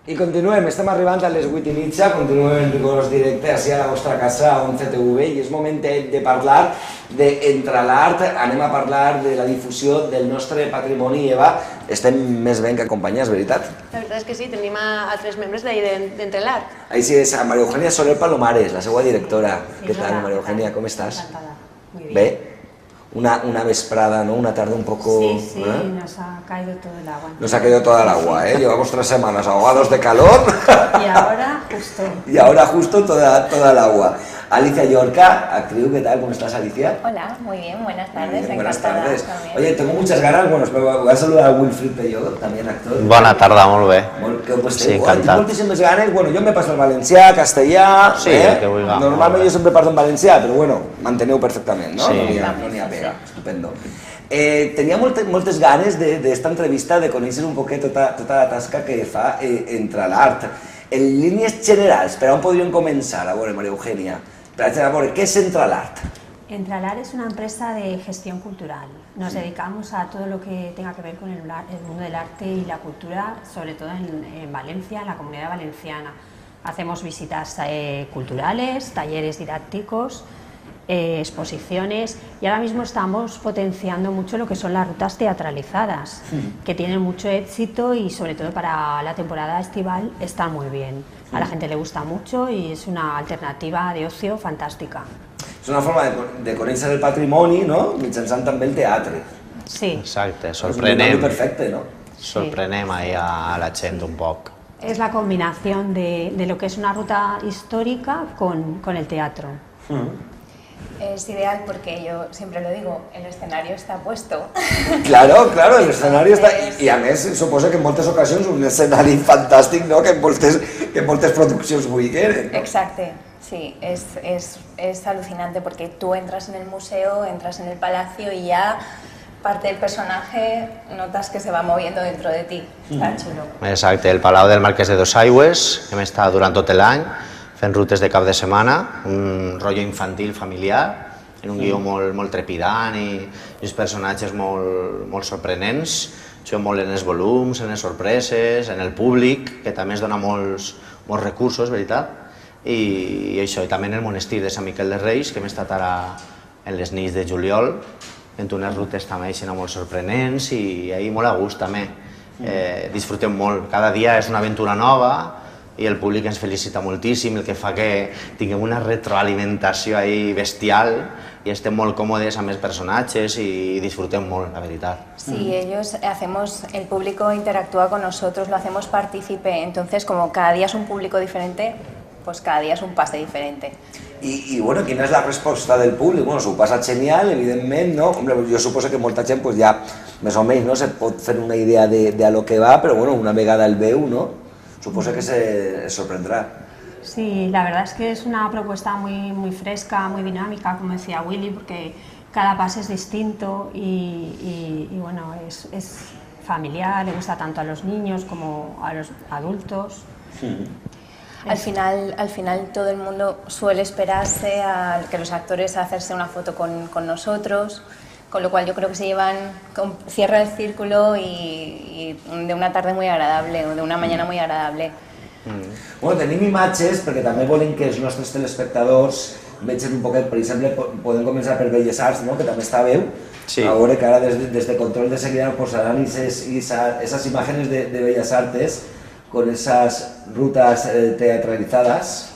I continuem, estem arribant a les 8:30, continuem en rigorós directe així a la vostra casa, a 11TV, i és moment de parlar d'Entre l'Art, anem a parlar de la difusió del nostre patrimoni. Eva, estem més ben que acompanyats, veritat? La veritat és que sí, tenim a tres membres d'ahir d'Entre l'Art. Així és, a María Eugenia Soler Palomares, la seva directora. Què tal, María Eugenia, com estàs? Encantada, muy bien. Bé? Una vesprada, ¿no? Una tarde un poco... Sí, nos ha caído todo el agua. Nos ha caído toda el agua, ¿eh? Llevamos 3 semanas ahogados de calor. Y ahora justo. Y ahora justo toda el agua. Alicia Llorca, actriz, ¿qué tal? ¿Cómo estás, Alicia? Hola, muy bien, buenas tardes. Bien, buenas encantada tardes. también. Oye, tengo muchas ganas, bueno, voy a saludar a Wilfrid Pelló, también actor. Bona tarda, molt bé. Pues, Sí, encantat. Tinc moltíssimes ganes, bueno, jo me paso al valencià, castellà... Sí, el que vulga. Normalment jo sempre parlo en valencià, però bueno, manteneu perfectament, no? Sí. No n'hi ha pega, estupendo. Tenia moltes ganes d'esta entrevista, de conèixer un poquet tota la tasca que fa Entre l'Art. En línies generals, per on podríem començar? A veure, María Eugenia, a veure, què és Entre l'Art? Entre l'Art es una empresa de gestión cultural. Nos dedicamos a todo lo que tenga que ver con el mundo del arte y la cultura, sobre todo en Valencia, en la Comunidad Valenciana. Hacemos visitas culturales, talleres didácticos, exposiciones, y ahora mismo estamos potenciando mucho lo que son las rutas teatralizadas, que tienen mucho éxito y sobre todo para la temporada estival están muy bien. A la gente le gusta mucho y es una alternativa de ocio fantástica. És una forma de conèixer el patrimoni, no? Mitjançant també el teatre. Sí, Exacte, És un sorprenem, perfecte, no? sorprenem ahí a la gent un poc. es la combinación de lo que es una ruta histórica con el teatro. Es ideal porque yo siempre lo digo, el escenario está puesto. Claro, el escenari està... I a més, suposo que en moltes ocasions un escenari fantàstic, no? Que en moltes produccions vulguin. No? Exacto, sí, es alucinante porque tú entras en el museo, entras en el palacio y ya parte del personaje notas que se va moviendo dentro de ti. Está chulo. Exacte, el Palau del Marquès de Dosaigües, hem estat durant tot l'any fent rutes de cap de setmana, un rotllo infantil familiar, en un guió molt trepidant i uns personatges molt sorprenents. Juguem molt en els volums, en les sorpreses, en el públic, que també es dona molts recursos, veritat? I això, i també en el monestir de Sant Miquel de Reis, que hem estat ara en les nits de juliol, fent unes rutes també molt sorprenents i ahir molt a gust també. Disfrutem molt, cada dia és una aventura nova i el públic ens felicita moltíssim, el que fa que tinguem una retroalimentació ahí bestial y estem molt còmodes amb els personatges y disfrutem molt, la veritat. Sí, el público interactúa con nosotros, lo hacemos partícipe, entonces como cada día es un público diferente, pues cada día es un pase diferente. I bueno, quina és la resposta del públic? Bueno, s'ho passa genial, evidentment, no? Hombre, jo suposo que molta gent pues, ja més o menys no, se pot fer una idea de a lo que va, però bueno, una vegada el veu, no? Suposo que se sorprendrá. Sí, la verdad es que es una propuesta muy fresca, muy dinámica, como decía Willy, porque cada pase es distinto y bueno, es familiar, le gusta tanto a los niños como a los adultos. Al final todo el mundo suele esperarse a que los actores hacerse una foto con nosotros, con lo cual yo creo que cierra el círculo y de una tarde muy agradable o de una mañana muy agradable. Bueno, tenim imatges perquè també volem que els nostres telespectadors vegin un poquet, per exemple, podem començar per Belles Arts, no? Que també està a veu. Sí. A veure que ara des de Control de Seguida posaran esas imágenes de Bellas Artes con esas rutas teatralizadas.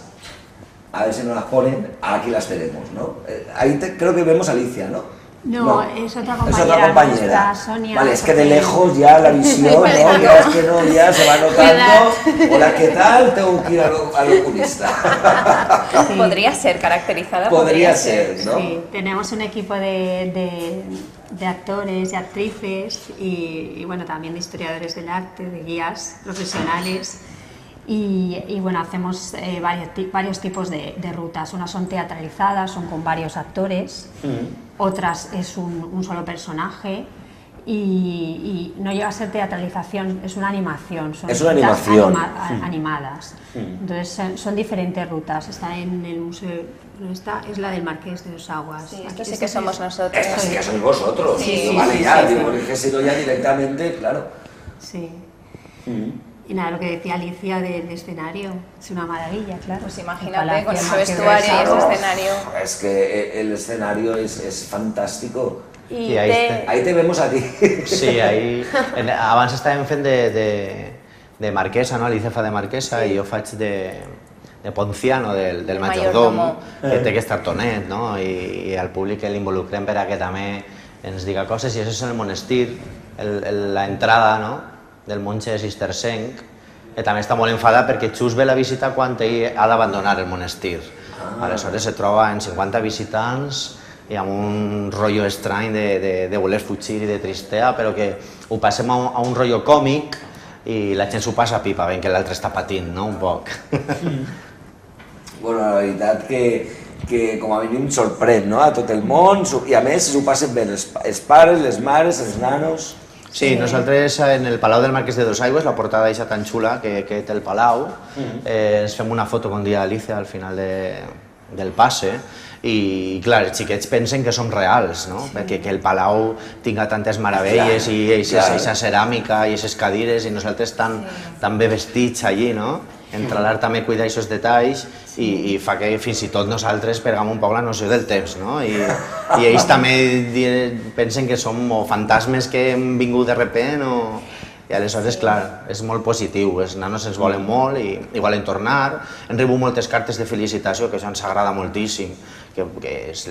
A ver si nos las ponen, aquí las tenemos, ¿no? Ahí creo que vemos a Alicia, ¿no? No, es otra compañera. Es otra compañera. Nuestra, Sonia. Vale, es que de lejos ya la visión, ¿no? Ya es que no, ya se va notando. Hola, ¿qué tal? Tengo que ir al oculista. Sí. Podría ser caracterizada. Podría ser, ¿no? Sí, tenemos un equipo de actores y actrices y bueno, también de historiadores del arte, de guías profesionales. Y bueno, hacemos varios tipos de rutas. Unas son teatralizadas, son con varios actores, otras es un solo personaje y no llega a ser teatralización, es una animación. Son es una animación. Animadas. Entonces son diferentes rutas. Está en el museo, esta es la del Marqués de Dosaigües. Sí, esto sí que somos nosotros. Esta sí que sois vosotros. Sí, Vale, sí, ya, sí, digo, porque si no ya directamente, claro. Sí. Y nada, lo que decía Alicia del escenario, es una maravilla, claro. Pues El imagínate, Palacio con de ese Marqués de vestuario y ese Sangües. escenario. Es que el escenario es fantástico. I I ahí Ahí te vemos a ti. Sí, ahí... Abans estàvem fent de marquesa, no? Alicia fa de marquesa i jo faig de ponciano, del majordom, que té aquest tartonet, no? I al públic l'involucrem per a que també ens diga coses, i això és en el monestir, l'entrada, no?, del monge cistercenc, que també està molt enfadat perquè just ve la visita quan ell ha d'abandonar el monestir. Aleshores se troba en 50 visitants i amb un rotllo estrany de voler fugir i de tristea, però que ho passem a un rotllo còmic i la gent s'ho passa pipa, veient que l'altre està patint, no?, un poc. Bueno, la veritat que com a mínim sorprèn, no?, a tot el món, i a més s'ho passen bé els pares, les mares, els nanos... Sí, nosaltres en el Palau del Marquès de Dosaigües, la portada eixa tan xula que té el Palau, ens fem una foto con dia Alicia al final del passe i, clar, els xiquets pensen que som reals, no? Perquè que el Palau tinga tantes meravelles i eixa ceràmica i aquestes cadires i nosaltres tan bé vestits allí, no? Entre l'art també cuida aquests detalls i fa que fins i tot nosaltres perdem un poc la noció del temps, no? I ells també pensen que som fantasmes que hem vingut de repent i aleshores, clar, és molt positiu, els nanos ens volen molt i volen tornar, hem rebut moltes cartes de felicitació, que això ens agrada moltíssim, que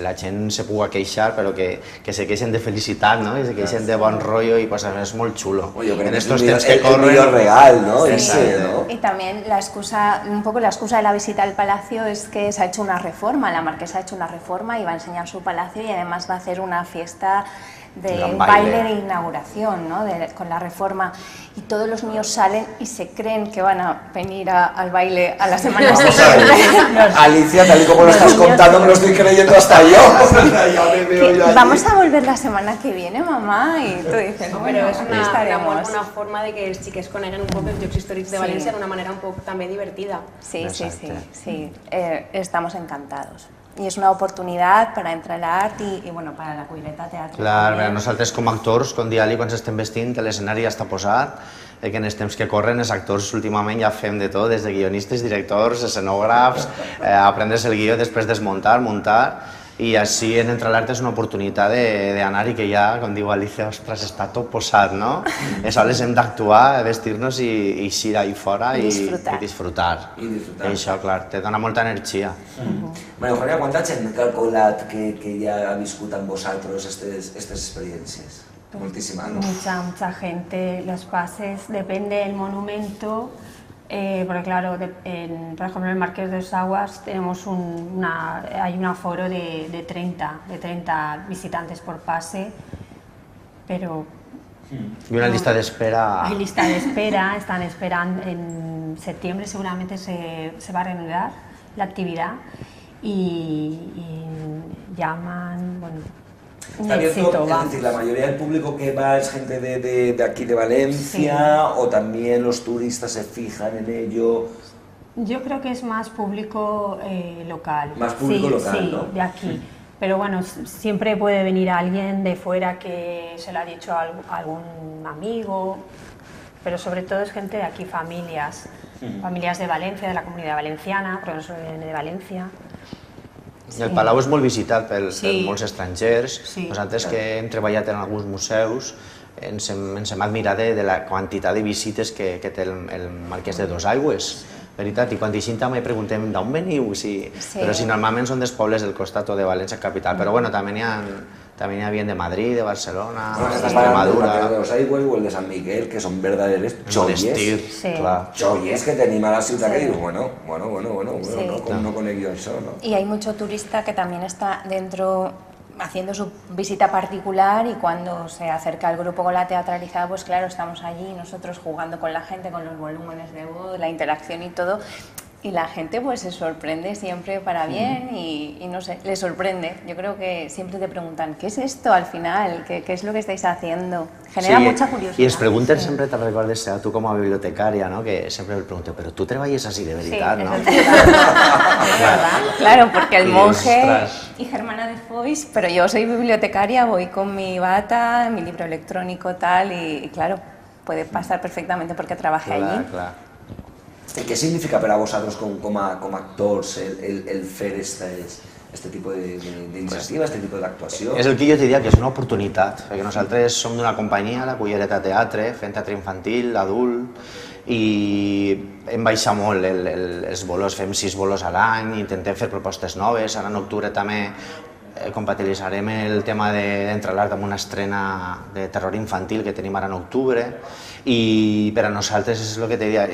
la gent se puga queixar, però que se queixen de felicitat, no? I se queixen de bon rotllo i pues, és molt xulo. Jo crec que és el millor regal, ¿no? Sí. Y también un poco la excusa de la visita al palacio es que se ha hecho una reforma, la marquesa ha hecho una reforma y va a enseñar su palacio y además va a hacer una fiesta de un baile de inauguración, ¿no? Con la reforma, y todos los niños salen y se creen que van a venir al baile a la semana siguiente. Alicia, tal y como lo estás contando, me lo estoy creyendo hasta yo. Ya me veo yo allí. Vamos a volver la semana que viene, mamá, y tú dices, Però bueno, és aquí estaremos. una forma de que els xiquets coneguen un poc els Jocs Històrics de València d'una manera un poc també divertida. Sí, estamos encantados. Y es una oportunidad para entrenar y bueno, para la cuileta teatro. Clar, también. nosaltres com a actors, com dia quan estem vestint, l'escenari ja està posat, que en els temps que corren els actors últimament ja fem de tot, des de guionistes, directors, escenògrafs, aprendre's el guió, després desmuntar, muntar, i així en Entre l'Art és una oportunitat d'anar i que ja, com diu Alicia, ostres, està tot posat, no? Aleshores hem d'actuar, vestir-nos i eixir ahí fora i disfrutar. I això, clar, te dona molta energia. María Eugenia, ¿cuánta gent calculat que ya ha viscut amb vosaltres estas experiencias? Muchísima, ¿no? Mucha gente. Los pases, depende del monumento, porque claro, por ejemplo en el Marqués de Dosaigües tenemos hay un aforo de 30 visitantes por pase, pero... Y una lista de espera... Hay lista de espera, están esperando, en septiembre seguramente se va a reanudar la actividad y llaman, bueno... Está abierto, es decir, la mayoría del público que va es gente de aquí de Valencia, sí. O también los turistas se fijan en ello. Yo creo que es más público local. Más público local, sí, ¿no? De aquí. Pero bueno, siempre puede venir alguien de fuera que se lo ha dicho a algún amigo, pero sobre todo es gente de aquí, familias de Valencia, de la comunidad valenciana, porque no solo vienen de Valencia. Sí. El Palau és molt visitat per molts estrangers. Nosaltres que hem treballat en alguns museus ens hem admirat de la quantitat de visites que té el Marquès de Dosaigües. Veritat, i quan eixim també preguntem d'on veniu, però si normalment són dels pobles del costat o de València capital, però bueno, també n'hi havia de Madrid, de Barcelona, d'Extremadura... El de Dosaigües o el de Sant Miquel, que són verdaderes joies. Joies que tenim a la ciutat que dius, bueno, no conec jo això, no? Y hay mucho turista que también está dentro haciendo su visita particular y cuando se acerca el grupo con la teatralizada, pues claro, estamos allí nosotros jugando con la gente, con los volúmenes de voz, la interacción y todo, y la gente pues se sorprende siempre para bien y no sé, les sorprende. Yo creo que siempre te preguntan, ¿qué es esto al final? ¿Qué es lo que estáis haciendo? Genera mucha curiosidad. I es pregunten sempre, te'n recordes, a tu com a bibliotecària, no? Que sempre me pregunto, ¿pero tú treballes así de veritat, no? Claro, porque el monje y Germana de Foix, pero yo soy bibliotecaria, voy con mi bata, mi libro electrónico tal y claro, puede pasar perfectamente porque trabaje allí. Clar. I què significa per a vosaltres com a actors el fer este tipus d'iniciativa, este tipus d'actuació? És el que jo te diria que és una oportunitat, perquè nosaltres som d'una companyia, la Cullereta Teatre, fent teatre infantil, adult, i hem baixat molt els bolos, fem 6 bolos a l'any, intentem fer propostes noves, ara en octubre també compatibilitzarem el tema d'Entre l'Art amb una estrena de terror infantil que tenim ara en octubre, i per a nosaltres és el que te diria,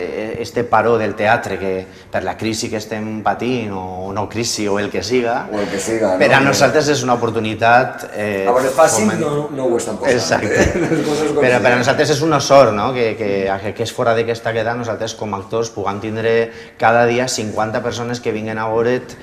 este paró del teatre que per la crisi que estem patint, o no crisi, o el que siga, per a nosaltres és una oportunitat... A veure, fàcil no ho estan posant. Exacte. Però per a nosaltres és un sort, no?, que és fora d'aquesta queda, nosaltres com a actors puguem tindre cada dia 50 persones que vinguen a veure't,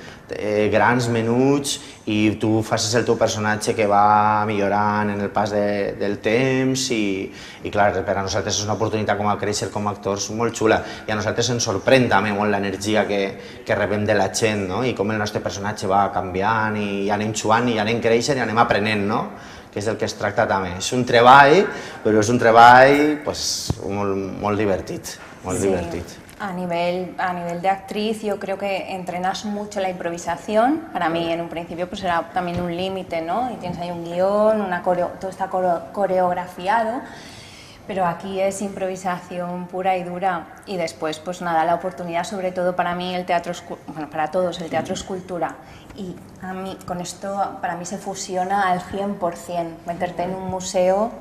grans, menuts, i tu facis el teu personatge que va millorant en el pas del temps, i clar, per a nosaltres és una oportunitat com a créixer com a actors molt xula, i a nosaltres ens sorprèn també molt l'energia que rebem de la gent, no?, i com el nostre personatge va canviant, i anem jugant, i anem creixent, i anem aprenent, no?, que és del que es tracta també. És un treball, però és un treball molt divertit, molt divertit. A nivel de actriz, yo creo que entrenas mucho la improvisación. Para mí, en un principio, pues era también un límite, ¿no? Y tienes ahí un guión, todo está coreografiado, pero aquí es improvisación pura y dura. Y después, pues nada, la oportunidad, sobre todo para mí, el teatro, bueno, para todos, el teatro es cultura. Y a mí, con esto, para mí se fusiona al 100%. Meterte en un museo,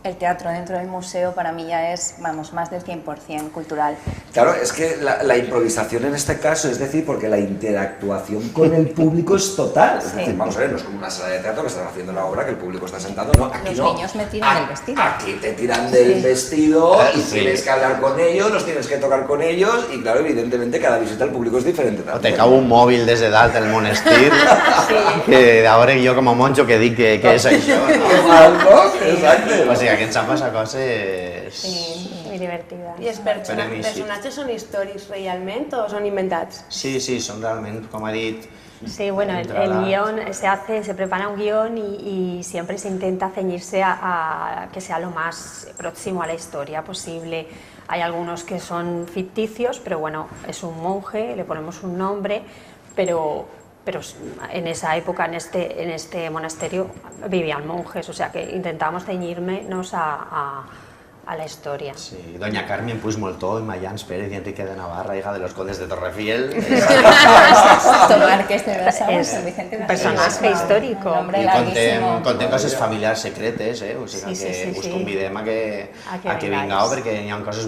el teatro dentro del museo para mí ya es, vamos, más del 100% cultural. Claro, es que la improvisación en este caso, es decir, porque la interactuación con el público es total. Es decir, vamos a ver, no es como una sala de teatro que están haciendo la obra, que el público está sentado, no, aquí los niños me tiran del vestido. Aquí te tiran del vestido y tienes que hablar con ellos, los tienes que tocar con ellos, y claro, evidentemente cada visita al público es diferente también. O te cau un mòbil des de dalt del monestir, que d'ara jo com a monjo que dic que és això, no? Exacte. O sigui, que ens han passat coses... Sí, muy divertida. I els personatges són històrics realment o són inventats? Sí, són realment, com ha dit... Sí, bueno, el guión se prepara un guión y siempre se intenta ceñirse a que sea lo más próximo a la historia posible. Hay algunos que son ficticios, pero bueno, es un monje, le ponemos un nombre, pero en esa época, en este monasterio, vivían monjes, o sea que intentamos ceñirnos a la historia. Sí, doña Carmen Puigmoltó y Mayans Pérez y Enrique de Navarra, hija de los condes de Torrefiel. Marqués de Versalles, San Vicente de personaje histórico. I contem coses familiars secretes, o sigui que us convidem a que vingueu, perquè hi ha coses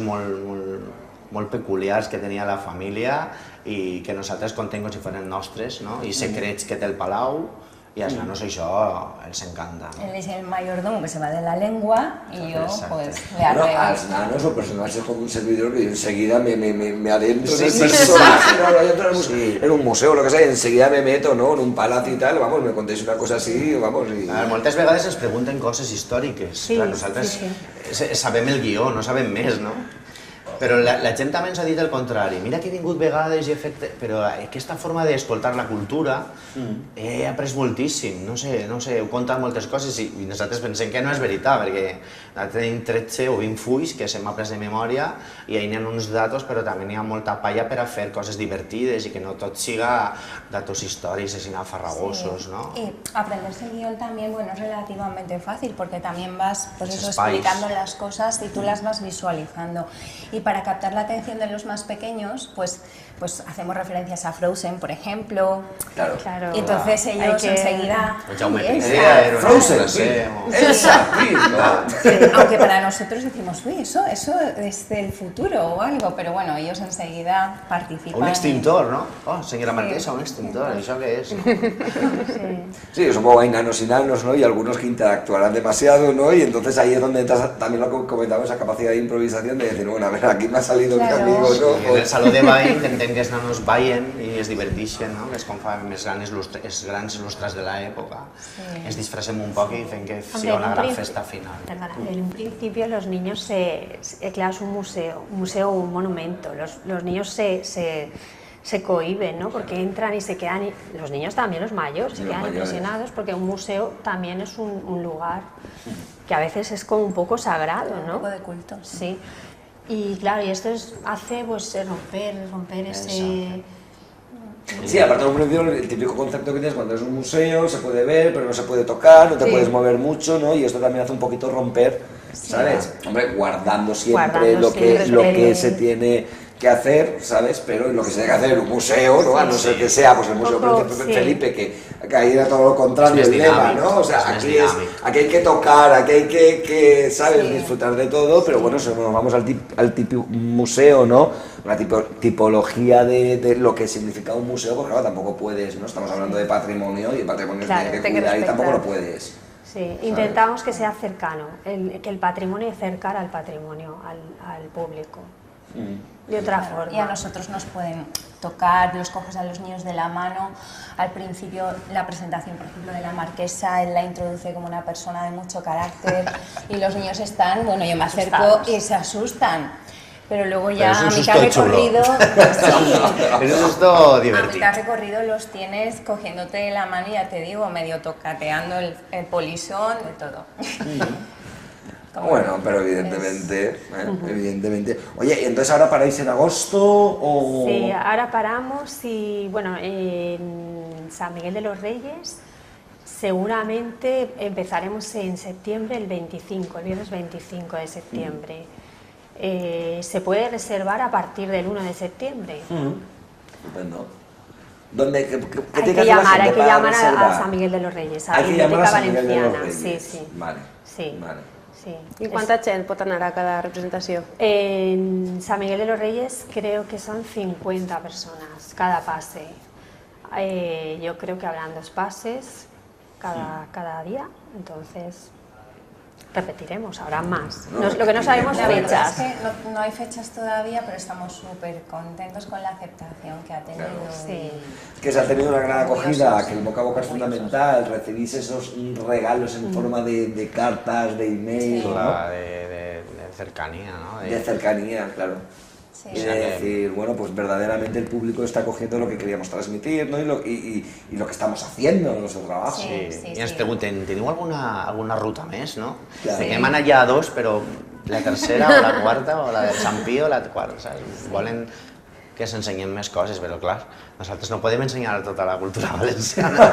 molt peculiars que tenia la família i que nosaltres contem com si foren nostres, no? I secrets que té el Palau, y a los nanos això els encanta. Él es el mayordomo que se va de la lengua y yo pues le arreo. Bueno, als nanos o personajes como un servidor que enseguida me adentro en el personaje, en un museo o lo que sea, y enseguida me meto, ¿no?, en un palacio y tal, vamos, me contéis una cosa así, vamos... Moltes vegades ens pregunten coses històriques, clar, nosaltres sabem el guió, no sabem més, no? Però la gent també ens ha dit el contrari. Mira que he vingut vegades i he fet... Però aquesta forma d'escoltar la cultura he après moltíssim. No sé, heu contat moltes coses i nosaltres pensem que no és veritat, perquè tenim 13 o 20 fulls que s'hem après de memòria i ahí n'hi ha uns datos, però també n'hi ha molta palla per a fer coses divertides i que no tot siga datos històrics i farragosos, ¿no? Y aprenderse el guión también, bueno, es relativamente fácil porque también vas, pues eso, explicando las cosas y tú las vas visualizando. Y para captar la atención de los más pequeños, pues hacemos referencias a Frozen, por ejemplo. Claro. Y entonces ellos enseguida... Frozen, sí. Aunque para nosotros decimos, uy, eso es del futuro o algo, pero bueno, ellos enseguida participan. Un extintor, ¿no? Oh, señora Marquesa, un extintor, ¿eso qué es? Sí, supongo que hay nanos y nanos, ¿no? Y algunos que interactuarán demasiado, ¿no? Y entonces ahí es donde entras también lo que comentamos, esa capacidad de improvisación de decir, bueno, a ver, aquí me ha salido mi amigo, ¿no? En el saló de ball intentem que els nanos ballen i es divertixen, no? Que és com fan els grans lustres de l'època. Ens disfressem un poc i fem que sigui una gran festa final. En un principio los niños claro, es un museo, un monumento. Los niños se cohíben, ¿no? Porque entran y se quedan, los niños también, los mayores, se quedan impresionados porque un museo también es un lugar que a veces es como un poco sagrado, ¿no? Un poco de culto. Sí. Y claro, y esto hace pues romper ese... Sí, aparte de un museo, el típico concepto que tienes cuando es un museo, se puede ver, pero no se puede tocar, no te puedes mover mucho, ¿no? Y esto también hace un poquito romper, ¿sabes? Hombre, guardando siempre lo que se tiene que hacer, ¿sabes? Pero lo que se tiene que hacer en un museo, ¿no? A no ser que sea pues el Museo Príncipe Felipe, que ahí era todo lo contrario, el lema, ¿no? O sea, aquí hay que tocar, aquí hay que ¿sabes? Disfrutar de todo, pero bueno, si nos vamos al tipo museo, ¿no? Una tipología de lo que significa un museo, pues claro, tampoco puedes, ¿no? Estamos hablando de patrimonio y el patrimonio se tiene que cuidar y tampoco lo puedes. Sí, intentamos que sea cercano, que el patrimonio acercar al patrimonio, al público. De otra forma. Y a nosotros nos pueden tocar, los coges a los niños de la mano. Al principio, la presentación, por ejemplo, de la marquesa, él la introduce como una persona de mucho carácter y los niños están, bueno, yo me acerco y se asustan. Pero luego ya a mitad recorrido, Eso es todo a divertido. mitad recorrido los tienes cogiéndote de la mano y ya te digo, medio tocateando el polisón, de todo. Bueno, pero evidentemente, evidentemente. Oye, ¿y entonces ahora paráis en agosto o...? Sí, ahora paramos y, bueno, en San Miguel de los Reyes seguramente empezaremos en septiembre, el viernes 25 de septiembre. Se puede reservar a partir del 1 de septiembre. Estupendo. ¿Dónde? ¿Qué Hay tiene que hacer la llamar, gente para reservar? a San Miguel de los Reyes, a la Hay que llamar a Biblioteca San Miguel de los Valenciana. Reyes. Sí. Vale. Sí. Vale. Sí. I quanta gent pot anar a cada representació? En San Miguel de los Reyes creo que son 50 personas cada pase. Yo creo que habrán 2 pases cada día, entonces repetiremos, habrá más. Lo que no sabemos La verdad fechas. es que no hay fechas todavía, pero estamos súper contentos con la aceptación que ha tenido. Sí. Que se ha tenido una gran acogida, que el boca a boca es fundamental, recibís esos regalos en forma de cartas, de email, ¿no? De cercanía, ¿no? De cercanía, claro. Sí. Y de decir, bueno, pues verdaderamente el público está cogiendo lo que queríamos transmitir, ¿no? Y lo que estamos haciendo en nuestro trabajo. Sí. I ens pregunten, teniu alguna ruta més, no? Clar. Perquè hem anat ja a 2, però la tercera o la quarta, o la del Sant Pío, la quarta, saps? Volen que s'ensenyen més coses, però clar, nosaltres no podem ensenyar tota la cultura valenciana.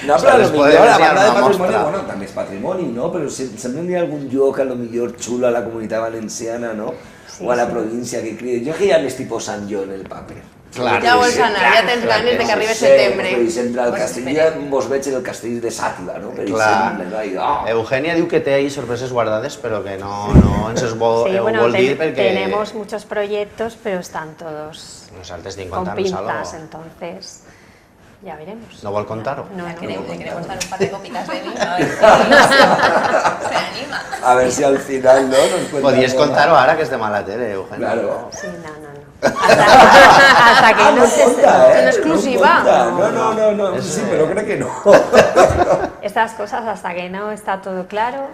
No, però a lo millor podem a ensenyar banda de una patrimoni, mostra. bueno, també és patrimoni, no? Però sempre n'hi ha algun lloc, a lo millor xulo a la comunitat valenciana, no? O a la província que crida. Jo que ja més tipus Sant Joan el paper. Clar, Ja vols anar, ja tens ganes de que arribi setembre. Per exemple, al castell ja vos veig en el castell de Sàtiva, no? Per Clar. exemple, no? I, oh, Eugènia diu que té ahí sorpreses guardades, però que no ens es vol, Sí, bueno, vol dir perquè tenemos muchos proyectos, pero están todos nosaltres tinc con contar-nos pinzas, algo. entonces ya veremos. No vol contar-ho? No, Le no. queremos dar un par de copitas de vino, a ver si se anima. a ver si al final, no? Nos cuenta Podies nada. contar-ho ara, que és de mala tele, Eugènia. Claro. Sí, no. Hasta que no se... Cuenta, Una exclusiva. No. Sí, pero creo que no. Estas cosas, hasta que no está todo claro,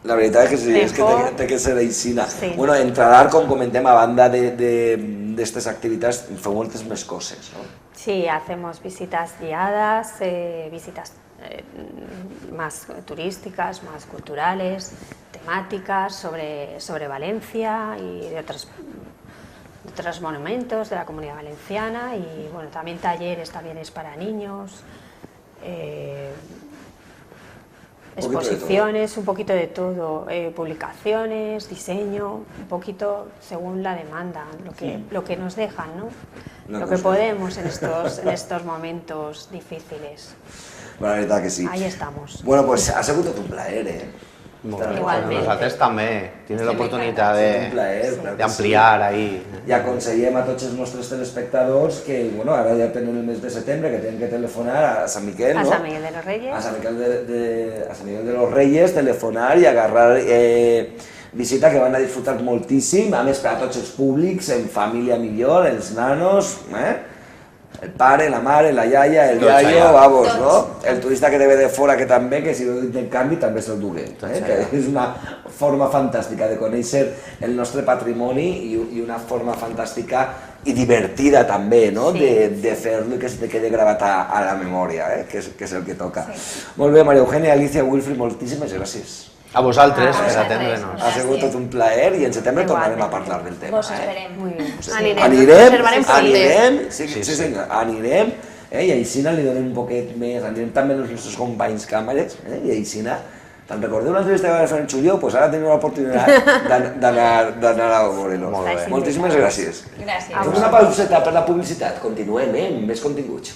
La veritat és que sí, és que Mejor. té que ser aixina. Sí. Bueno, entrar, com comentem, a banda d'estes activitats, feu moltes més coses, no? sí, hacemos visitas guiadas, visitas más turísticas, más culturales, temáticas sobre Valencia y de otros monumentos de la Comunidad Valenciana, y bueno, también talleres también es para niños, exposiciones, un poquito de todo, publicaciones, diseño, un poquito según la demanda, lo que nos dejan, ¿no? Lo que podemos en estos momentos difíciles. La veritat que sí. Ahí estamos. Bueno, pues ha sigut tot un plaer, eh? Igualment. Nosaltres també. Tienes l'oportunitat Un plaer, clar que d'ampliar ahí. I aconsellem a tots els nostres telespectadors que, bueno, ara ja tenen el mes de setembre, que tenen que telefonar a Sant Miquel, A no? San Miguel de los Reyes. A Sant Miquel a Sant Miguel de los Reyes, telefonar i agarrar visita que van a disfrutar moltíssim, a més per a tots els públics, en família millor, els nanos, El pare, la mare, la iaia, el Tots iaio, allà. vamos, Tots. no? El turista que ve de fora que també, que si ve d'intercanvi també se'l dugué. Que és una forma fantàstica de conèixer el nostre patrimoni i una forma fantàstica i divertida també, no? De fer-lo i que se te quede gravat a la memòria, que és el que toca. Molt bé, Maria Eugènia, Alicia, Wilfried, moltíssimes gràcies. A vosaltres per vosaltres. atendre'ns. Ha sigut tot un plaer i en setembre tornarem a parlar del tema. Vos esperem. Muy bien. Anirem, Sí, senyor, anirem, i així li donem un poquet més, anirem també els nostres companys càmeres, i així, te'n recordeu l'entrevista que va fer en Xulió? Doncs ara tenim l'oportunitat d'anar a veure-lo. Molt bé. Moltíssimes gràcies. Gràcies. Fem una pauseta per la publicitat, continuem, amb més continguts.